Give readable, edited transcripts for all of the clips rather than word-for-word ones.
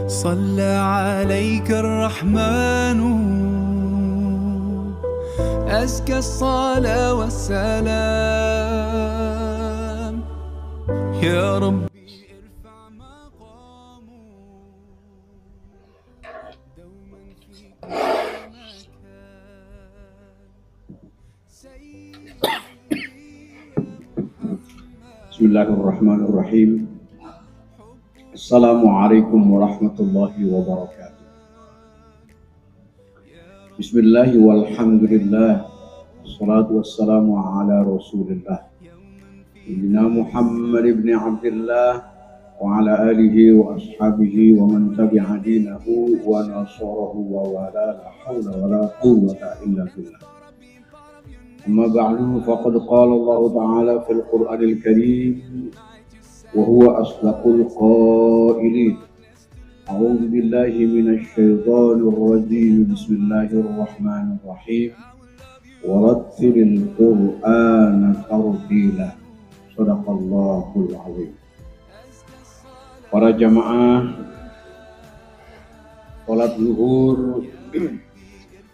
صلى عليك الرحمن أزكى الصلاة والسلام يا ربي ارفع مقامه دوما في كل مكان سيدي يا محمد. Bismillahirrahmanirrahim. Assalamualaikum warahmatullahi wabarakatuh. Bismillah walhamdulillah. Assalatu wassalamu ala rasulillah Sayyidina Muhammad ibn Abdullah wa ala alihi wa ashabihi wa man tabi'a dinahu wa nasarahu wa wala la hawla wa la quwwata illa billah. Amma ba'du faqad qala Allah ta'ala fil Qur'anil Karim wa huwa asdaqul qailin. A'udzu billahi minasy syaithanir rajim. Bismillahirrahmanirrahim. Warattilil Qur'ana tartila. Shadaqallahul azim. Para jamaah salat zuhur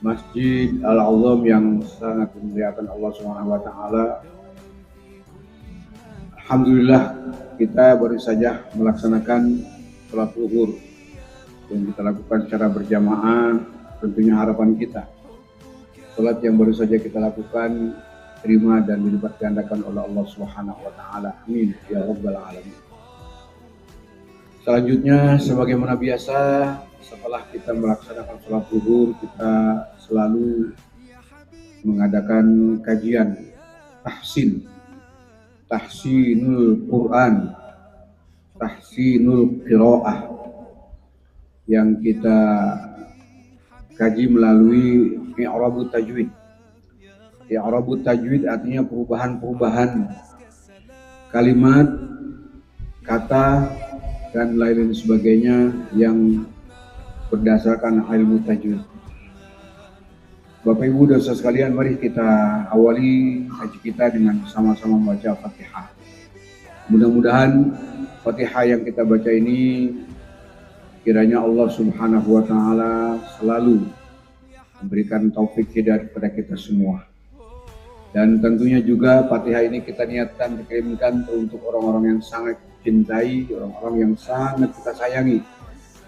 Masjid Al-Azam yang sangat dimuliakan Allah Subhanahu wa taala. Alhamdulillah kita baru saja melaksanakan salat zuhur yang kita lakukan secara berjamaah. Tentunya harapan kita salat yang baru saja kita lakukan terima dan dilipat gandakan oleh Allah Subhanahu wa taala. Amin ya rabbal alamin. Selanjutnya sebagaimana biasa setelah kita melaksanakan salat zuhur kita selalu mengadakan kajian tahsinul Quran, tahsinul qiraah yang kita kaji melalui i'rabut tajwid. I'rabut tajwid artinya perubahan-perubahan kalimat, kata dan lain sebagainya yang berdasarkan ilmu tajwid. Bapak Ibu dan saudara sekalian, mari kita awali haji kita dengan sama-sama membaca Fatihah. Mudah-mudahan Fatihah yang kita baca ini kiranya Allah Subhanahu wa taala selalu memberikan taufik hidayah kepada kita semua. Dan tentunya juga Fatihah ini kita niatkan dikirimkan untuk orang-orang yang sangat cintai, orang-orang yang sangat kita sayangi,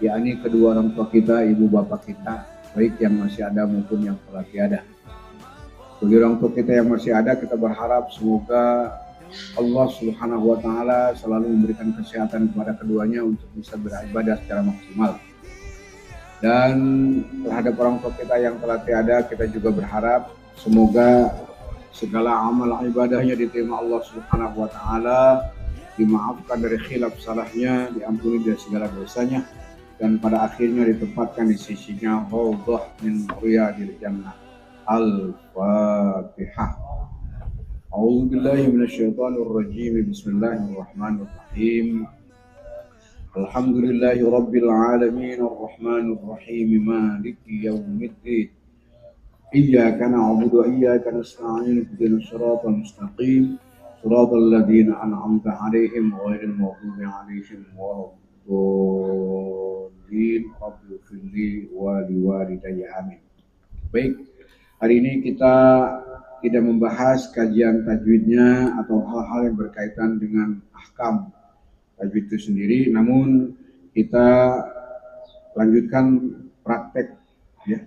yakni kedua orang tua kita, ibu bapak kita, baik yang masih ada maupun yang telah tiada. Bagi orang tua kita yang masih ada, kita berharap semoga Allah Subhanahu wa taala selalu memberikan kesehatan kepada keduanya untuk bisa beribadah secara maksimal. Dan terhadap orang tua kita yang telah tiada, kita juga berharap semoga segala amal ibadahnya diterima Allah Subhanahu wa taala, dimaafkan dari khilaf salahnya, diampuni dari segala dosanya, dan pada akhirnya ditempatkan di sisinya raudhah min riyadil jannah. Al-Fatihah. A'udzu billahi minasyaitonir rajim. Bismillahirrahmanirrahim. Alhamdulillahi rabbil alamin arrahmanir rahim maliki yaumiddin. Iyyaka na'budu wa iyyaka nasta'in ihdinas siratal mustaqim. Shiratal ladzina an'amta 'alaihim ghairil maghdubi 'alaihim waladdallin. Rabbi firli wa liwalidayya amin. Baik, hari ini kita tidak membahas kajian tajwidnya atau hal-hal yang berkaitan dengan ahkam tajwid itu sendiri, namun kita lanjutkan praktek ya.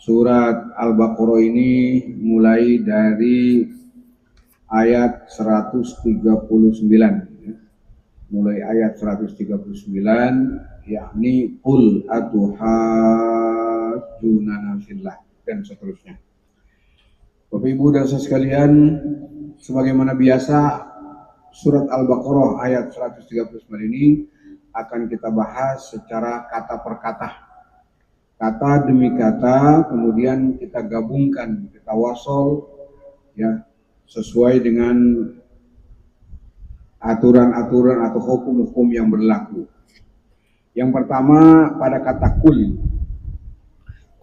Surat Al-Baqarah ini mulai dari ayat 139 ya. Mulai ayat 139 yakni qul atuhajjunana fillah dan seterusnya. Bapak Ibu dan saudara sekalian, sebagaimana biasa surat Al-Baqarah ayat 139 ini akan kita bahas secara kata per kata. Kata demi kata, kemudian kita gabungkan, kita wasol ya, sesuai dengan aturan-aturan atau hukum-hukum yang berlaku. Yang pertama pada kata kul.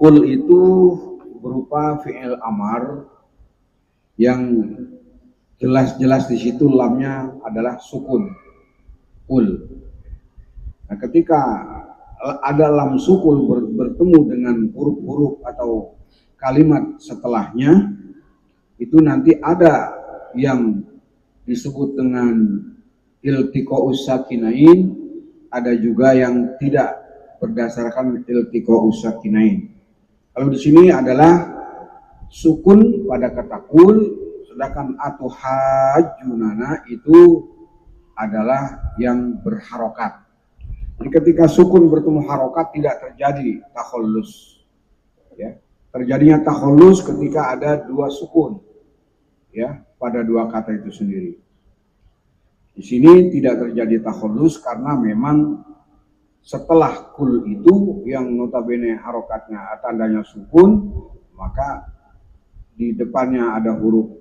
Kul itu berupa fi'il amar yang jelas-jelas di situ lamnya adalah sukun. Kul. Nah, ketika ada lam sukun bertemu dengan huruf-huruf atau kalimat setelahnya, itu nanti ada yang disebut dengan iltiqa'us sakinain, ada juga yang tidak berdasarkan iltiqa'us sakinain. Kalau di sini adalah sukun pada kata kul, sedangkan atuhajunana itu adalah yang berharokat. Jadi ketika sukun bertemu harokat tidak terjadi takhallus. Ya. Terjadinya takhallus ketika ada dua sukun, ya, pada dua kata itu sendiri. Di sini tidak terjadi takhallus karena memang setelah kul itu yang notabene harokatnya tandanya sukun, maka di depannya ada huruf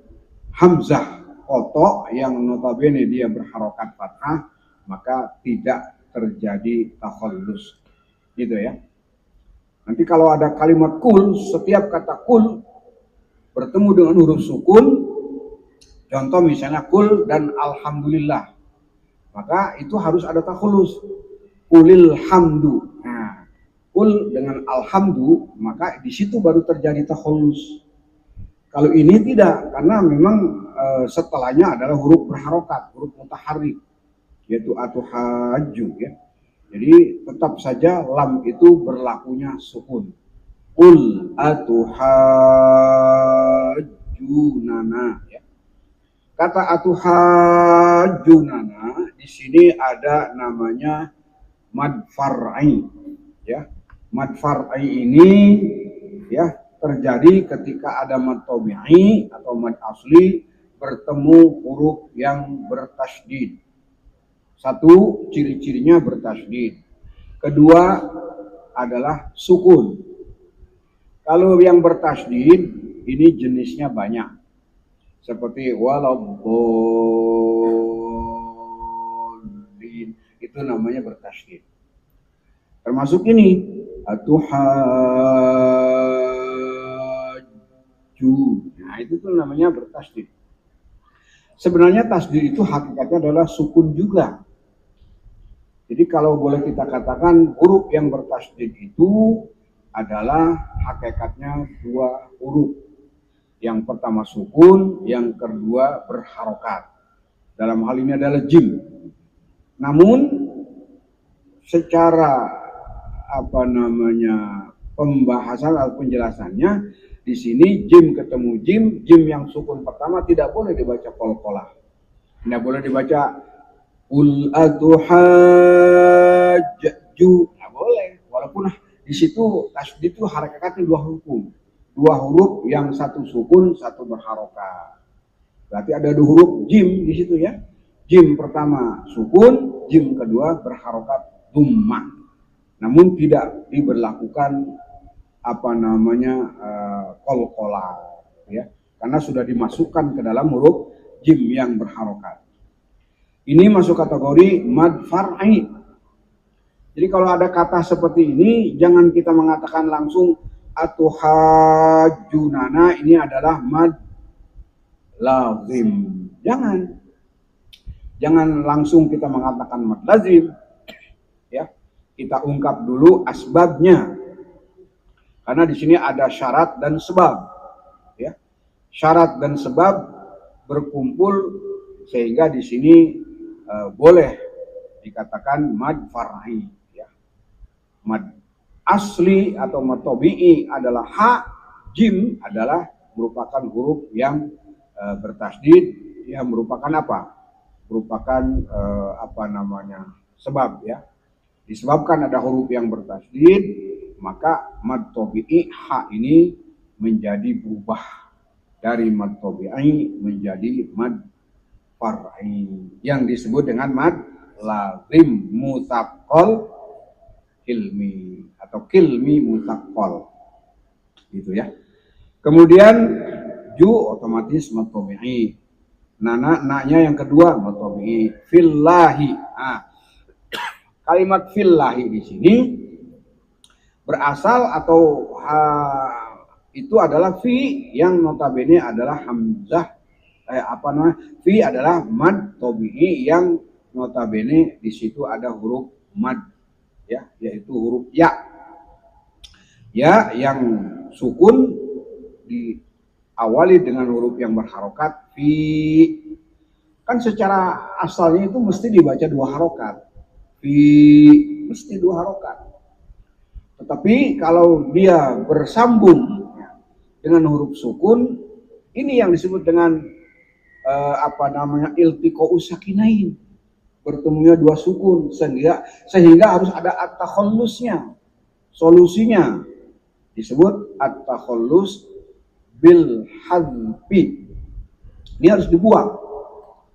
hamzah koto yang notabene dia berharokat fathah, maka tidak terjadi takhallus. Gitu ya. Nanti kalau ada kalimat kul, setiap kata kul bertemu dengan huruf sukun, contoh misalnya kul dan alhamdulillah, maka itu harus ada takhallus. Kulil hamdu. Nah, kul dengan alhamdu, maka di situ baru terjadi takhallus. Kalau ini tidak, karena memang setelahnya adalah huruf berharokat, huruf mutaharrik, yaitu atuhaju, ya. Jadi tetap saja lam itu berlakunya sukun. Qul atuhajunana, ya. Kata atuhajunana di sini ada namanya mad far'i, ya. Mad far'i ini, ya, terjadi ketika ada mad tabi'i atau mad asli bertemu huruf yang bertasydid. Satu, ciri-cirinya bertasydid. Kedua adalah sukun. Kalau yang bertasydid ini jenisnya banyak. Seperti waladhdallin, itu namanya bertasydid. Termasuk ini atuhajju. Nah, itu tuh namanya bertasydid. Sebenarnya tasydid itu hakikatnya adalah sukun juga. Jadi kalau boleh kita katakan huruf yang bertasydid itu adalah hakikatnya dua huruf. Yang pertama sukun, yang kedua berharokat. Dalam hal ini adalah jim. Namun secara pembahasan atau penjelasannya, di sini jim ketemu jim yang sukun pertama tidak boleh dibaca qalqalah. Tidak boleh dibaca ul atuhajju, nggak boleh. Walaupun di situ tasydid itu harakatnya dua huruf yang satu sukun, satu berharokat. Berarti ada dua huruf jim di situ, ya. Jim pertama sukun, jim kedua berharokat dhammah. Namun tidak diberlakukan qalqalah, ya. Karena sudah dimasukkan ke dalam huruf jim yang berharokat. Ini masuk kategori mad far'i. Jadi kalau ada kata seperti ini, jangan kita mengatakan langsung atuhajunana ini adalah mad lazim. Jangan langsung kita mengatakan mad lazim. Ya, kita ungkap dulu asbabnya. Karena di sini ada syarat dan sebab. Ya, syarat dan sebab berkumpul sehingga di sini boleh dikatakan mad far'i, ya. Mad asli atau mad tabi'i adalah ha, jim adalah merupakan huruf yang bertasydid, yang merupakan apa? Merupakan sebab, ya. Disebabkan ada huruf yang bertasydid, maka mad tabi'i ha ini menjadi berubah dari mad tabi'i menjadi mad far'i yang disebut dengan mad lazim mutsaqqal kilmi atau kilmi mutsaqqal, gitu ya. Kemudian ju otomatis mad tabi'i. Naknya yang kedua mad tabi'i. Fillahi. Kalimat fillahi di sini berasal atau itu adalah fi yang notabene adalah hamzah. Fi adalah mad tabi'i yang notabene di situ ada huruf mad. ya, yaitu huruf ya. Ya yang sukun diawali dengan huruf yang berharokat fi. Kan secara asalnya itu mesti dibaca 2 harokat. Fi mesti 2 harokat. Tetapi kalau dia bersambung dengan huruf sukun, ini yang disebut dengan iltiqa'u sakinain. Bertemunya 2 sukun sehingga harus ada at-takhallusnya. Solusinya disebut at-takhallus bil hadfi. Ini harus dibuang.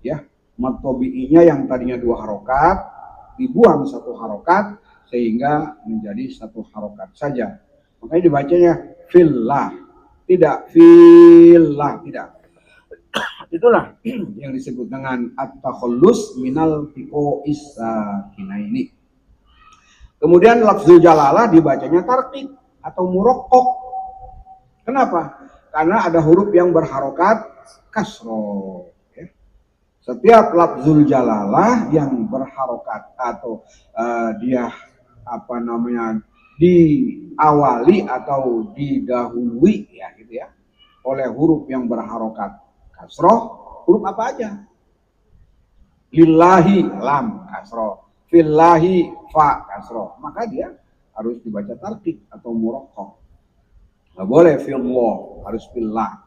Ya, mad tabi'inya yang tadinya 2 harokat dibuang 1 harokat sehingga menjadi 1 harokat saja. Makanya dibacanya fillah, tidak fillah, tidak. Itulah yang disebut dengan at-takhallus minal tiqo'is sakinaini. Kemudian lafzul jalalah dibacanya tarqiq atau murokkok. Kenapa? Karena ada huruf yang berharokat kasroh. Setiap lafzul jalalah yang berharokat atau dia diawali atau didahului ya gitu ya oleh huruf yang berharokat kasroh, huruf apa aja? Lillahi lam kasroh, fillahi fa kasroh, maka dia harus dibaca tarqiq atau murokkok. Nggak boleh fillah, harus fillah.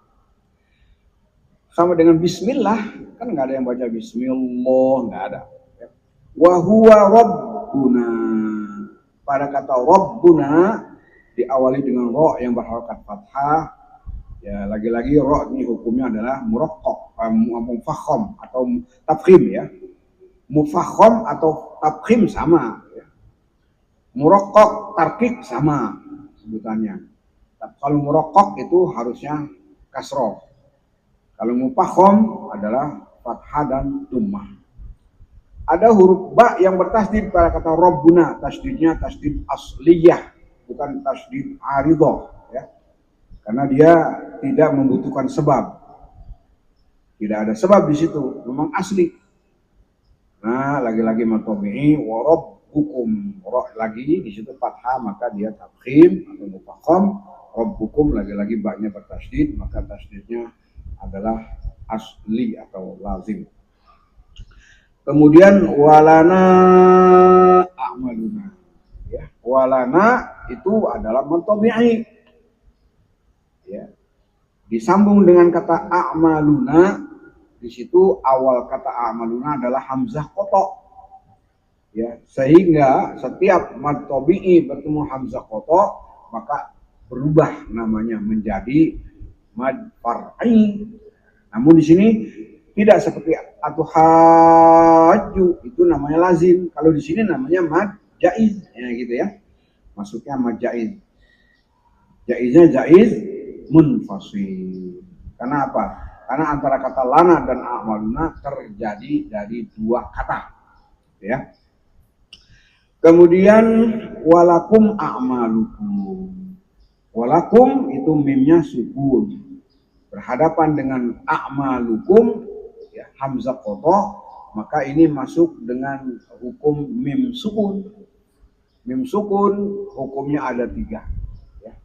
Sama dengan bismillah, kan nggak ada yang baca bismillah, nggak ada. Wa huwa rabbuna. Pada kata rabbuna diawali dengan ro yang berharokat fathah. Ya, lagi-lagi ro ini hukumnya adalah murokkok, mufakham atau tafkhim ya. Mufakham atau tafkhim sama. Ya. Murokkok, tarqiq sama sebutannya. Kalau murokkok itu harusnya kasroh. Kalau mufakham adalah fathah dan dhammah. Ada huruf ba yang bertasdid pada kata rabbuna, tasdidnya tasdid asliyah, bukan tasdid aridah ya. Karena dia tidak membutuhkan sebab. Tidak ada sebab di situ, memang asli. Nah, lagi-lagi matobi'i wa rabbukum. Lagi di situ fathah maka dia tafkhim atau mufakham. Rabbukum lagi-lagi ba-nya bertasdid, maka tasdidnya adalah asli atau lazim. Kemudian walana a'maluna. Ya, walana itu adalah mutabi'i. Ya. Disambung dengan kata a'maluna, di situ awal kata a'maluna adalah hamzah qata'. Ya, sehingga setiap mad tabi'i bertemu hamzah qata', maka berubah namanya menjadi mad far'i. Namun di sini tidak seperti atuhaju, itu namanya lazim. Kalau di sini namanya mad jaiz, ya gitu ya. Maksudnya mad jaiz. Jaiznya jaiz munfasil. Karena apa? Karena antara kata lana dan a'maluna terjadi dari 2 kata, ya. Kemudian walakum a'malukum. Walakum itu mimnya sukun. Berhadapan dengan a'malukum ya, hamzah qata, maka ini masuk dengan hukum mim sukun. Mim sukun hukumnya ada 3 ya.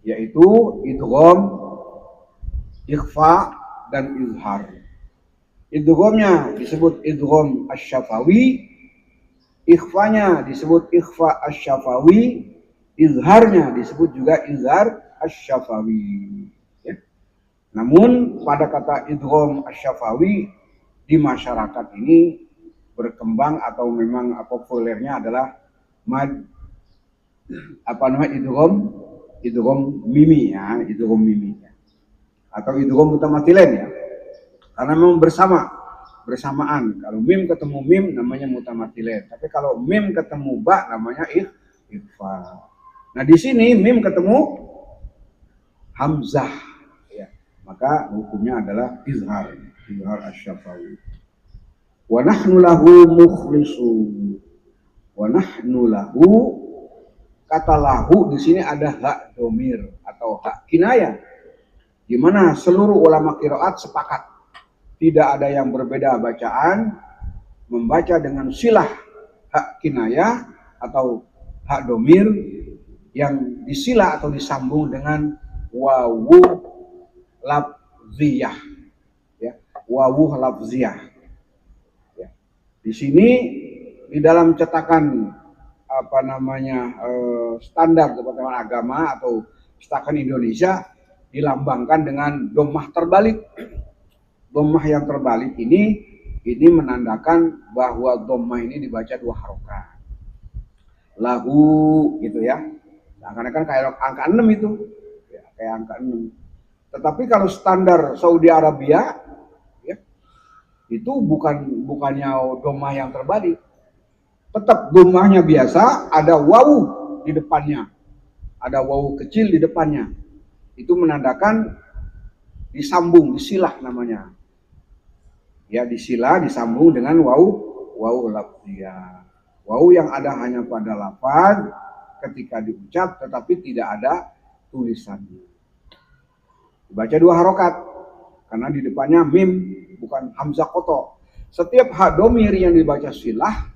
Yaitu idgham, ikhfa dan izhar. Idghamnya disebut idgham asy-syafawi, ikhfanya disebut ikhfa asy-syafawi, izharnya disebut juga izhar asy-syafawi. Namun pada kata idgham asy-syafawi di masyarakat ini berkembang atau memang populernya adalah mad idgham mimi ya, idgham mimi ya. Atau idgham mutamatsilan ya. Karena memang bersamaan. Kalau mim ketemu mim namanya mutamatsilan, tapi kalau mim ketemu ba namanya ikhfa. Nah, di sini mim ketemu hamzah. Maka hukumnya adalah izhar asy-syafawi. Wa nahnu lahu mukhlisun. Wa nahnu lahu, kata lahu di sini ada hak domir atau hak kinayah, di mana seluruh ulama qiraat sepakat tidak ada yang berbeda bacaan membaca dengan silah hak kinayah atau hak domir yang disila atau disambung dengan wawu lafziyah, ya, wawu lafziyah. Ya. Di sini di dalam cetakan standar Departemen Agama atau cetakan Indonesia dilambangkan dengan dhammah terbalik. Dhammah yang terbalik ini menandakan bahwa dhammah ini dibaca 2 harokat. Lahu gitu ya. Nah, karena kan kayak angka 6 itu. Ya, kayak angka 6. Tetapi kalau standar Saudi Arabia ya, itu bukannya dhammah yang terbalik. Tetap dhammahnya biasa, ada wawu di depannya. Ada wawu kecil di depannya. Itu menandakan disambung, disilah namanya. Ya, disilah disambung dengan wawu lafziyah. Wawu yang ada hanya pada lafaz ketika diucap tetapi tidak ada tulisannya. Dibaca 2 harokat karena di depannya mim bukan hamzah koto. Setiap hak domir yang dibaca silah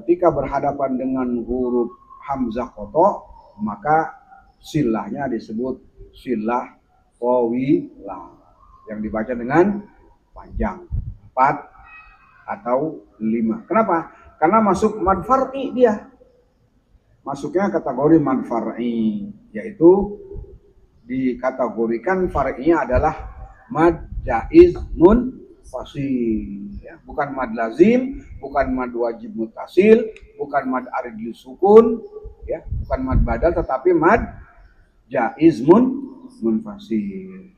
ketika berhadapan dengan huruf hamzah koto maka silahnya disebut silah tawilah yang dibaca dengan panjang 4 atau 5. Kenapa? Karena masuk mad far'i dia. Masuknya kategori mad far'i, yaitu dikategorikan far'inya adalah mad jaiz munfasil, ya, bukan mad lazim, bukan mad wajib muttasil, bukan mad arid sukun, ya, bukan mad badal tetapi mad jaiz munfasil.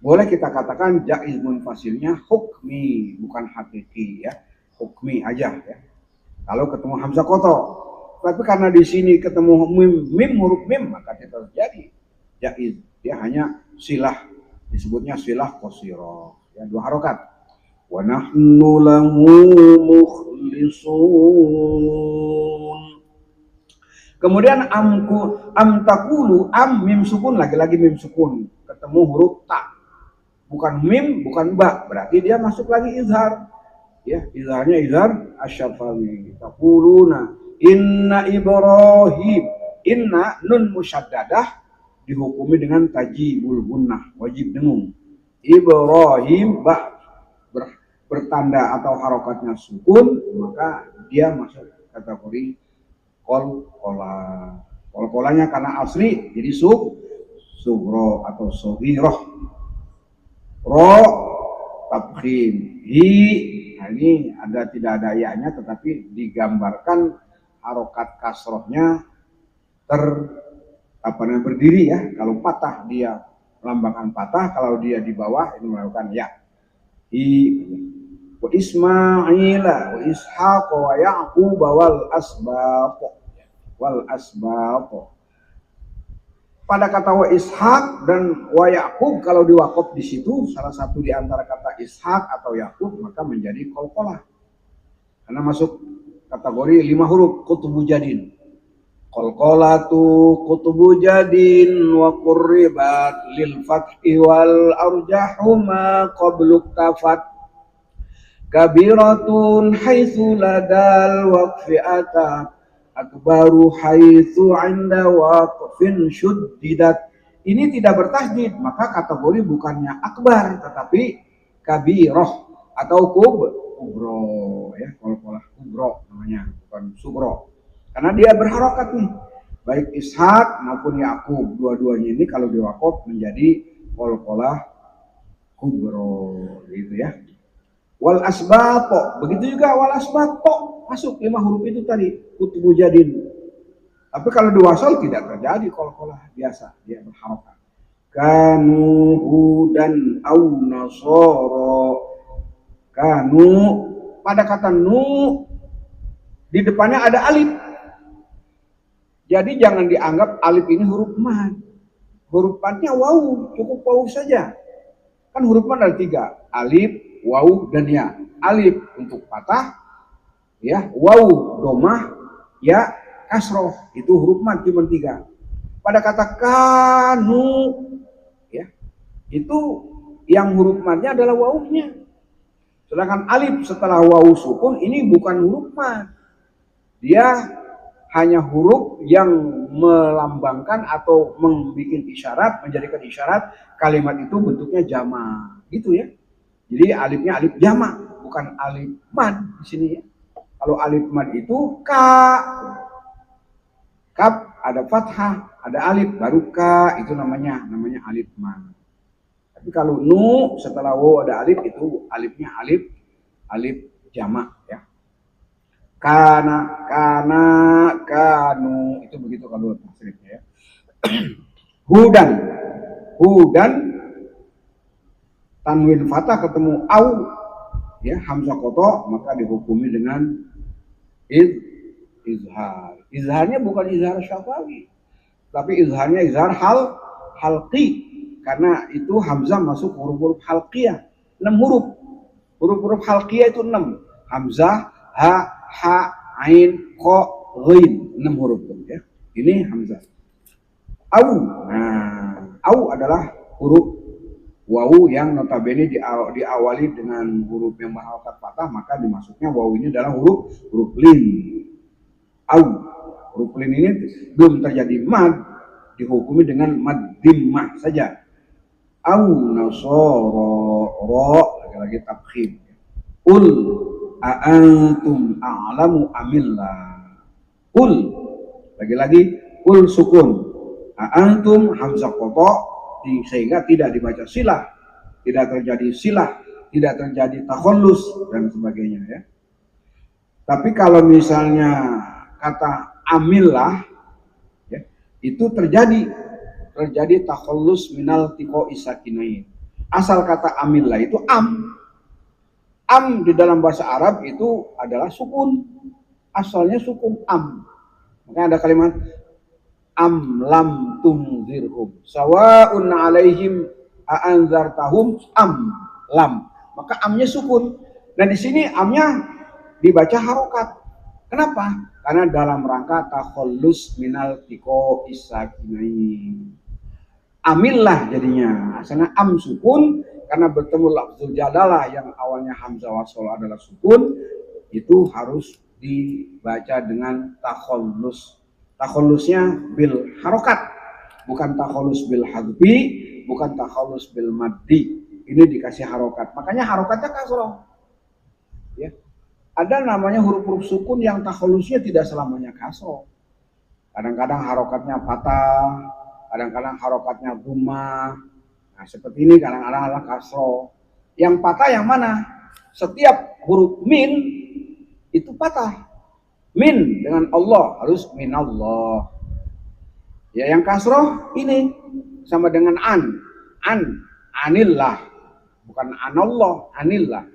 Boleh kita katakan jaiz munfasilnya hukmi, bukan hakiki, ya. Hukmi aja ya. Kalau ketemu hamzah koto. Tapi karena di sini ketemu mim huruf mim maka tidak terjadi jaiz. Dia hanya silah, disebutnya silah qasirah. Ya, 2 harokat. Wa nahnu lahu mukhlisun. Kemudian am takulu am mim sukun, lagi-lagi mim sukun. Ketemu huruf ta. Bukan mim, bukan ba. Berarti dia masuk lagi izhar. Ya, izharnya izhar asy-syafawi. Taquluna inna Ibrahim, inna nun musyaddadah dihukumi dengan tajibul gunnah, wajib dengung. Ibrahim ba bertanda atau harokatnya sukun, maka dia masuk kategori qalqalah. Qalqalahnya karena asli jadi sugro atau sohiroh. Ro tabkhim, hi. Nah, ini tidak ada ya-nya tetapi digambarkan harokat kasrohnya berdiri ya. Kalau patah dia melambangkan patah, kalau dia di bawah ini melakukan ya. Wa Ismaila wa Ishaq wa Yaqub wal asbaq. Pada kata wa Ishaq dan wa Yaqub kalau diwakaf di situ salah satu di antara kata Ishaq atau Yaqub maka menjadi qalqalah. Karena masuk kategori 5 huruf kutubu jadin. Qalqalatu kutubu jadin wa qurribat lil fathi wal arjahu ma qablu kafat. Kabiratun haitsu ladal waqfi atat. Akbaru haitsu 'inda waqfin syuddidat. Ini tidak bertasydid, maka kategori bukannya akbar tetapi kabirah atau kubro ya, qalqalah kubro namanya, bukan sugro. Karena dia berharokat nih. Baik Ishaq maupun Yaqub, dua-duanya ini kalau diwakaf menjadi qalqalah kubro gitu ya. Wal asbaq, begitu juga wal asbaq masuk 5 huruf itu tadi kutubu jadin. Tapi kalau diwasal tidak terjadi qalqalah biasa, dia berharokat. Kanu hudan au nasara. Kanu pada kata nu di depannya ada alif. Jadi jangan dianggap alif ini huruf mad. Huruf madnya wawu, cukup wawu saja. Kan huruf mad ada 3, alif, wawu dan ya. Alif untuk patah, ya, wawu domah, ya kasroh, itu huruf mad cuma 3. Pada kata kanu, ya, itu yang huruf madnya adalah wawunya. Sedangkan alif setelah wawu sukun ini bukan huruf mad. Dia hanya huruf yang melambangkan atau membuat isyarat, menjadikan isyarat kalimat itu bentuknya jamak, gitu ya. Jadi alifnya alif jamak, bukan alif mad di sini ya. Kalau alif mad itu ka, kaf ada fathah, ada alif, baru ka, itu namanya alif mad. Tapi kalau nu setelah waw ada alif, itu alifnya alif jamak ya. Kana, kanu, itu begitu kalau tasrifnya ya. Hudan, tanwin fathah ketemu au, ya hamzah koto, maka dihukumi dengan izhar. Izharnya bukan izhar syafawi, tapi izharnya izhar halqi, karena itu hamzah masuk huruf-huruf halqiyah, 6 huruf. Huruf-huruf halqiyah itu 6. Hamzah, ha, ain, ko, ghin, 6 huruf ya. Ini hamzah. Au. Nah, au adalah huruf wawu yang notabene diawali dengan huruf yang berharokat fathah, maka dimasuknya wawu ini adalah huruf lin. Au. Huruf lin ini belum terjadi mad, dihukumi dengan mad dimmah saja. Au nasoro, ro, lagi-lagi tabkhim. Ul a'antum a'lamu amillah. Ul, lagi-lagi ul sukun. A'antum hamzah qata, sehingga tidak dibaca silah, tidak terjadi silah, tidak terjadi takhallus dan sebagainya ya. Tapi kalau misalnya kata amillah ya, itu terjadi takhallus minal tiqo isakinain. Asal kata amillah itu am di dalam bahasa Arab itu adalah sukun, asalnya sukun am. Maka ada kalimat am lam tunzirhum sawa'un alaihim a'anzartahum am lam, maka amnya sukun. Dan di sini amnya dibaca harokat. Kenapa? Karena dalam rangka takhallus minal tiqo isakinain. Amillah jadinya, asalnya am sukun, karena bertemu lafzul jadalah yang awalnya hamzah wasol adalah sukun, itu harus dibaca dengan takhallus. Takhallusnya bil harokat, bukan takhallus bil hadfi, bukan takhallus bil maddi. Ini dikasih harokat, makanya harokatnya kasroh. Ya. Ada namanya huruf-huruf sukun yang takhallusnya tidak selamanya kasroh. Kadang-kadang harokatnya patah, kadang-kadang harokatnya dhammah. Nah, seperti ini kadang-kadang adalah kasroh. Yang patah yang mana? Setiap huruf min itu patah. Min dengan Allah harus min Allah. Ya, yang kasroh ini sama dengan anillah, bukan anallah, anillah.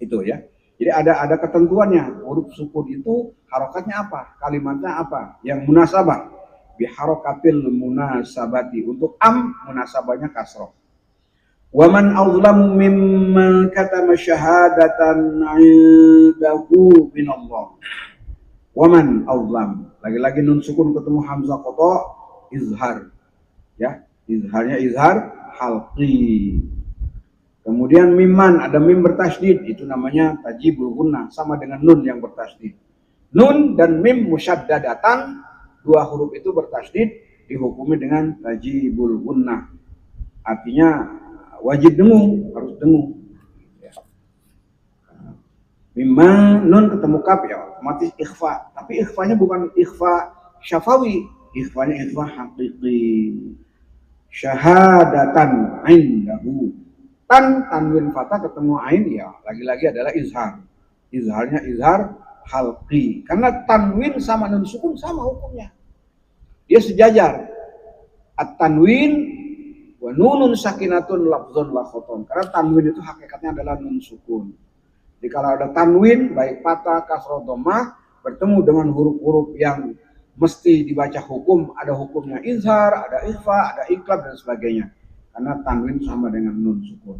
Itu ya. Jadi ada ketentuannya. Huruf sukun itu harokatnya apa? Kalimatnya apa? Yang munasabah. Biharokatil munasabati, untuk munasabahnya kasroh. Waman azlamu mimman katama syahadatan 'indahu minallah. Waman azlam, lagi-lagi nun sukun ketemu hamzah qata, izhar. Ya, izharnya izhar halqi. Kemudian mimman, ada mim bertasydid, itu namanya tajibul gunnah, sama dengan nun yang bertasydid. Nun dan mim musyaddadatan, 2 huruf itu bertasydid, dihukumi dengan tajibul gunnah. Artinya wajib dengung, harus dengung. Ya. Mimma nun ketemu kaf ya otomatis ikhfa, tapi ikhfanya bukan ikhfa syafawi, ikhfanya ikhfa haqiqi. Syahadatan indahu. Tanwin fathah ketemu ain ya lagi-lagi adalah izhar. Izharnya izhar halqi, karena tanwin sama nun sukun sama hukumnya. Dia sejajar. At-tanwin wa nunun sakinatun lafzun la khoton. Karena tanwin itu hakikatnya adalah nun sukun. Jadi kalau ada tanwin baik patah, kasroh, dhammah bertemu dengan huruf-huruf yang mesti dibaca hukum, ada hukumnya izhar, ada ikhfa, ada iqlab dan sebagainya. Karena tanwin sama dengan nun sukun.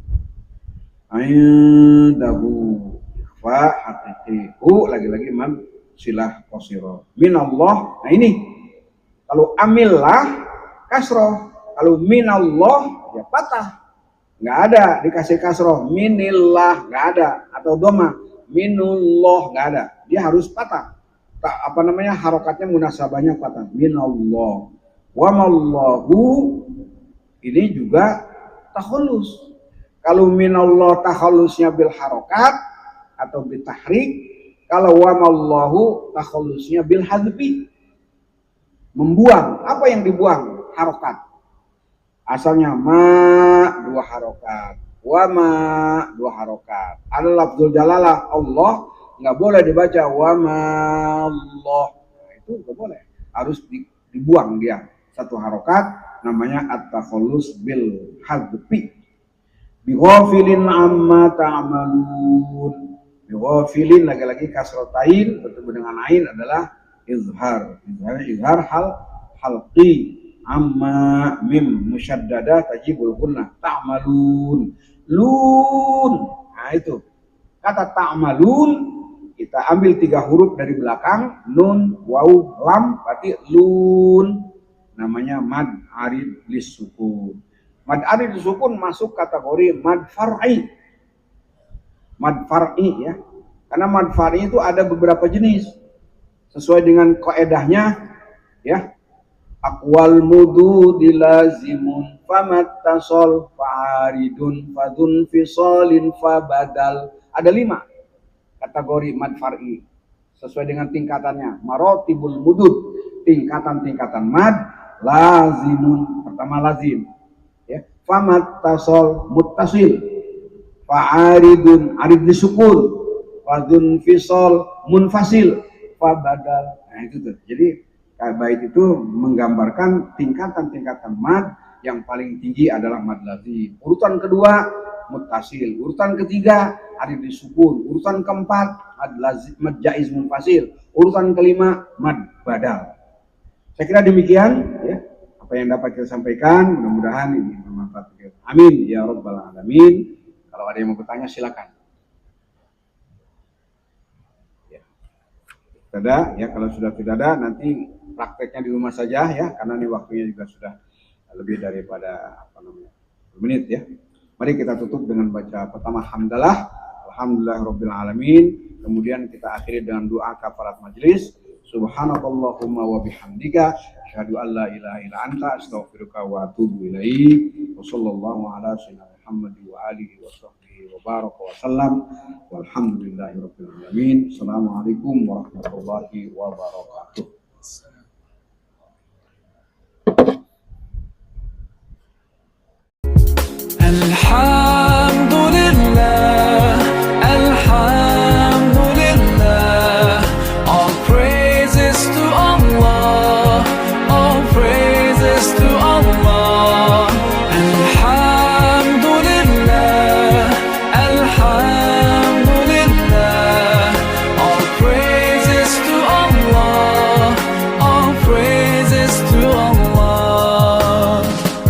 Aindahu ikhfa haqiqi. Lagi-lagi imam silah qasira. Minallah. Nah ini kalau amillah kasroh, kalau minallah ya patah. Nggak ada dikasih kasroh, minillah nggak ada, atau dhamma minullah nggak ada, dia harus patah. harokatnya munasabahnya fathah. Minallah. Wa mallahu ini juga takhallus. Kalau minallah takhallusnya bil harokat atau bil tahrik, kalau wa mallahu takhallusnya bil hadfi. Membuang. Apa yang dibuang? Harokat. Asalnya ma 2 harokat, wa ma 2 harokat. Ada lafzul jalalah Allah nggak boleh dibaca wa ma Allah. Nah, itu nggak boleh. Harus dibuang dia. 1 harokat namanya at-takhallus bil hadfi. Bighafilin amma ta'malun. Bighafilin lagi-lagi kasratain bertemu dengan ain adalah izhar. Izhar halqi. Amma mim musyaddadah tajibul gunnah ta'malun lun. Nah itu kata ta'malun kita ambil 3 huruf dari belakang, nun, waw, lam, berarti lun, namanya mad arid lisukun. Mad arid lisukun masuk kategori mad far'i. Mad far'i ya, karena mad far'i itu ada beberapa jenis sesuai dengan kaedahnya ya. Aqwal mududi lazimun famattasol fa'aridun fadun fisolin fabadal. Ada 5 kategori mad far'i sesuai dengan tingkatannya. Marotibul mudud, tingkatan-tingkatan mad. Lazimun, pertama lazim ya. Famattasol muttasil, fa'aridun arid disukun, fadun fisol munfasil, fabadal. Nah itu tuh. Jadi bait itu menggambarkan tingkatan-tingkatan mad. Yang paling tinggi adalah mad lazim. Urutan kedua muttasil. Urutan ketiga arid disukun. Urutan keempat mad lazim, mad jaiz munfasil. Urutan kelima mad badal. Saya kira demikian ya apa yang dapat kita sampaikan. Mudah-mudahan ini bermanfaat. Amin ya rabbal alamin. Kalau ada yang mau bertanya silakan. Ada ya, kalau sudah tidak ada nanti prakteknya di rumah saja ya, karena ini waktunya juga sudah lebih daripada 10 menit ya. Mari kita tutup dengan baca pertama hamdalah, alhamdulillahirabbil alamin, kemudian kita akhiri dengan doa kafarat majelis. Subhanakallahumma wa bihamdika asyhadu an la ilaha illa anta astaghfiruka wa atubu ilaik. Wa sallallahu ala sayyidina Muhammad wa alihi wa sahbihi wa baraka wa sallam. Walhamdulillahirabbil alamin. Assalamualaikum warahmatullahi wabarakatuh. Alhamdulillah, alhamdulillah, all praise